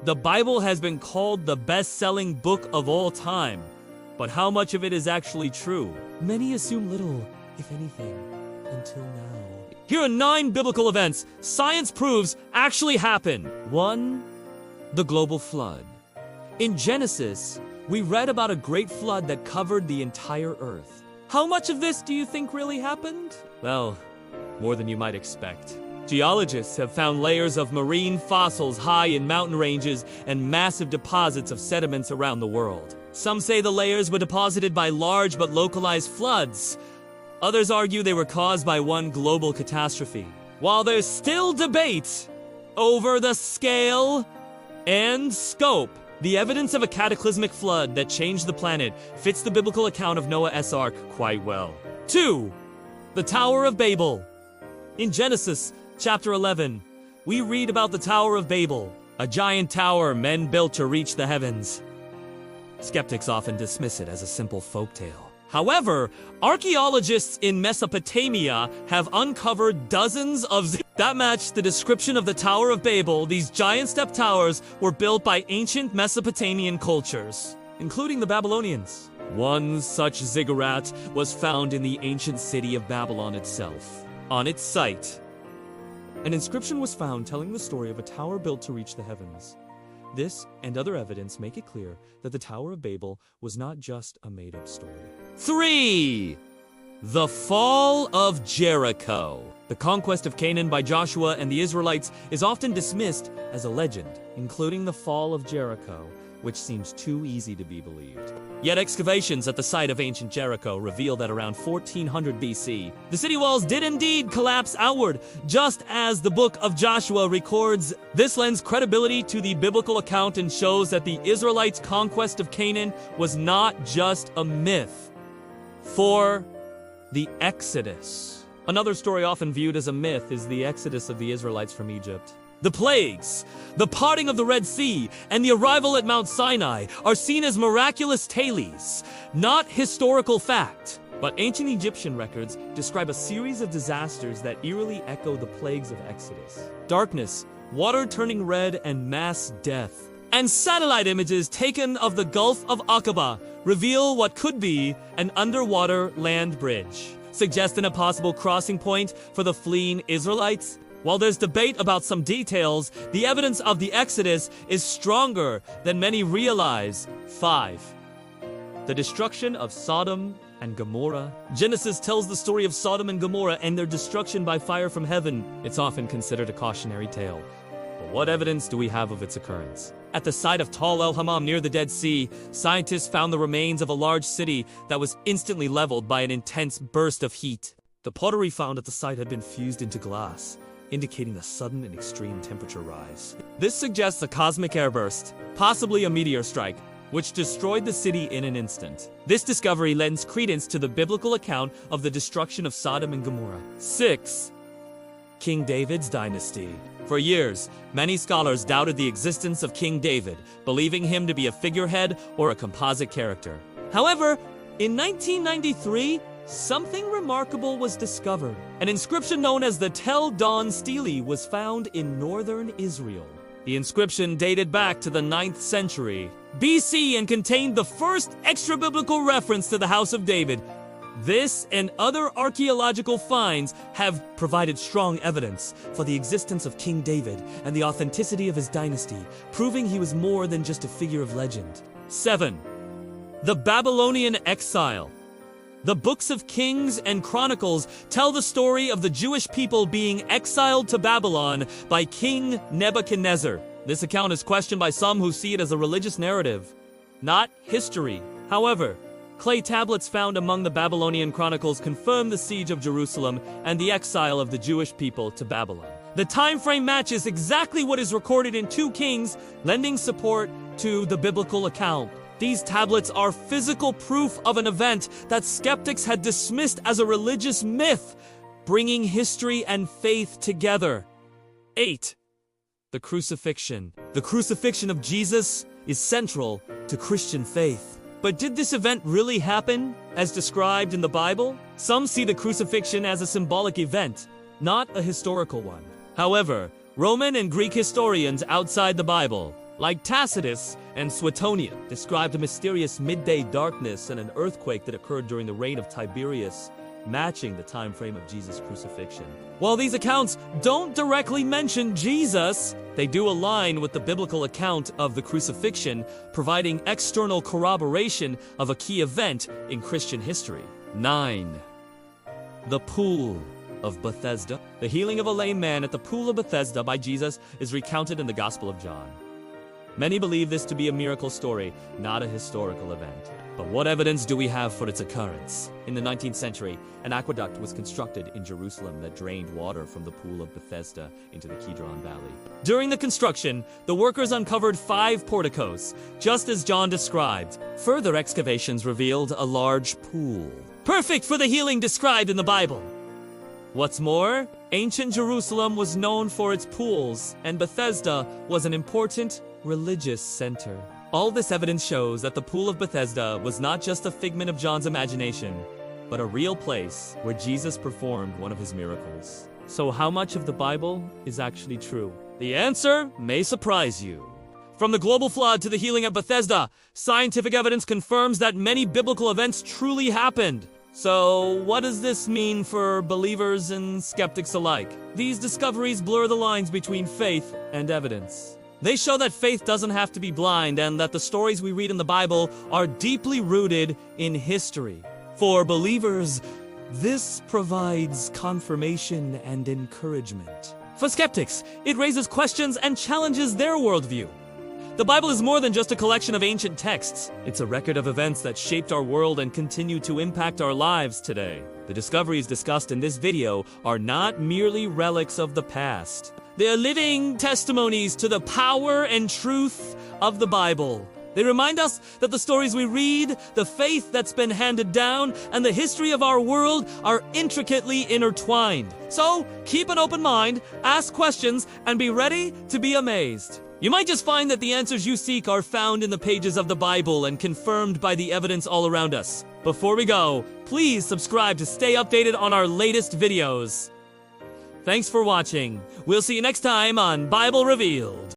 The Bible has been called the best-selling book of all time, but how much of it is actually true? Many assume little, if anything, until now. Here are 9 biblical events science proves actually happened. 1. The global flood. In Genesis, we read about a great flood that covered the entire earth. How much of this do you think really happened? Well, more than you might expect. Geologists have found layers of marine fossils high in mountain ranges and massive deposits of sediments around the world. Some say the layers were deposited by large but localized floods. Others argue they were caused by one global catastrophe. While there's still debate over the scale and scope, the evidence of a cataclysmic flood that changed the planet fits the biblical account of Noah's Ark quite well. 2. The Tower of Babel. In Genesis chapter 11, we read about the Tower of Babel, a giant tower men built to reach the heavens. Skeptics often dismiss it as a simple folktale. However, archaeologists in Mesopotamia have uncovered dozens of that match the description of the Tower of Babel. These giant step towers were built by ancient Mesopotamian cultures, including the Babylonians. One such ziggurat was found in the ancient city of Babylon itself. On its site, an inscription was found telling the story of a tower built to reach the heavens. This and other evidence make it clear that the Tower of Babel was not just a made-up story. 3. The Fall of Jericho. The conquest of Canaan by Joshua and the Israelites is often dismissed as a legend, including the fall of Jericho, which seems too easy to be believed. Yet excavations at the site of ancient Jericho reveal that around 1400 BC, the city walls did indeed collapse outward, just as the book of Joshua records. This lends credibility to the biblical account and shows that the Israelites' conquest of Canaan was not just a myth. 4. The Exodus. Another story often viewed as a myth is the exodus of the Israelites from Egypt. The plagues, the parting of the Red Sea, and the arrival at Mount Sinai are seen as miraculous tales, not historical fact. But ancient Egyptian records describe a series of disasters that eerily echo the plagues of Exodus. Darkness, water turning red, and mass death. And satellite images taken of the Gulf of Aqaba reveal what could be an underwater land bridge, suggesting a possible crossing point for the fleeing Israelites. While there's debate about some details, the evidence of the Exodus is stronger than many realize. 5. The destruction of Sodom and Gomorrah. Genesis tells the story of Sodom and Gomorrah and their destruction by fire from heaven. It's often considered a cautionary tale. But what evidence do we have of its occurrence? At the site of Tal el-Hammam near the Dead Sea, scientists found the remains of a large city that was instantly leveled by an intense burst of heat. The pottery found at the site had been fused into glass, indicating a sudden and extreme temperature rise. This suggests a cosmic airburst, possibly a meteor strike, which destroyed the city in an instant. This discovery lends credence to the biblical account of the destruction of Sodom and Gomorrah. 6. King David's dynasty. For years, many scholars doubted the existence of King David, believing him to be a figurehead or a composite character. However, in 1993, something remarkable was discovered. An inscription known as the Tel Dan Stele was found in northern Israel. The inscription dated back to the 9th century BC and contained the first extra-biblical reference to the House of David. This and other archaeological finds have provided strong evidence for the existence of King David and the authenticity of his dynasty, proving he was more than just a figure of legend. 7. The Babylonian exile. The books of Kings and Chronicles tell the story of the Jewish people being exiled to Babylon by King Nebuchadnezzar. This account is questioned by some who see it as a religious narrative, not history. However, clay tablets found among the Babylonian chronicles confirm the siege of Jerusalem and the exile of the Jewish people to Babylon. The time frame matches exactly what is recorded in 2 Kings, lending support to the biblical account. These tablets are physical proof of an event that skeptics had dismissed as a religious myth, bringing history and faith together. 8. The crucifixion. The crucifixion of Jesus is central to Christian faith. But did this event really happen, as described in the Bible? Some see the crucifixion as a symbolic event, not a historical one. However, Roman and Greek historians outside the Bible like Tacitus and Suetonius, described a mysterious midday darkness and an earthquake that occurred during the reign of Tiberius, matching the time frame of Jesus' crucifixion. While these accounts don't directly mention Jesus, they do align with the biblical account of the crucifixion, providing external corroboration of a key event in Christian history. 9. The Pool of Bethesda. The healing of a lame man at the Pool of Bethesda by Jesus is recounted in the Gospel of John. Many believe this to be a miracle story, not a historical event. But what evidence do we have for its occurrence? In the 19th century, an aqueduct was constructed in Jerusalem that drained water from the Pool of Bethesda into the Kidron Valley. During the construction, the workers uncovered 5 porticos, just as John described. Further excavations revealed a large pool, perfect for the healing described in the Bible. What's more, ancient Jerusalem was known for its pools, and Bethesda was an important religious center. All this evidence shows that the Pool of Bethesda was not just a figment of John's imagination, but a real place where Jesus performed one of his miracles. So how much of the Bible is actually true? The answer may surprise you. From the global flood to the healing at Bethesda, scientific evidence confirms that many biblical events truly happened. So, what does this mean for believers and skeptics alike? These discoveries blur the lines between faith and evidence. They show that faith doesn't have to be blind and that the stories we read in the Bible are deeply rooted in history. For believers, this provides confirmation and encouragement. For skeptics, it raises questions and challenges their worldview. The Bible is more than just a collection of ancient texts. It's a record of events that shaped our world and continue to impact our lives today. The discoveries discussed in this video are not merely relics of the past. They are living testimonies to the power and truth of the Bible. They remind us that the stories we read, the faith that's been handed down, and the history of our world are intricately intertwined. So, keep an open mind, ask questions, and be ready to be amazed. You might just find that the answers you seek are found in the pages of the Bible and confirmed by the evidence all around us. Before we go, please subscribe to stay updated on our latest videos. Thanks for watching. We'll see you next time on Bible Revealed.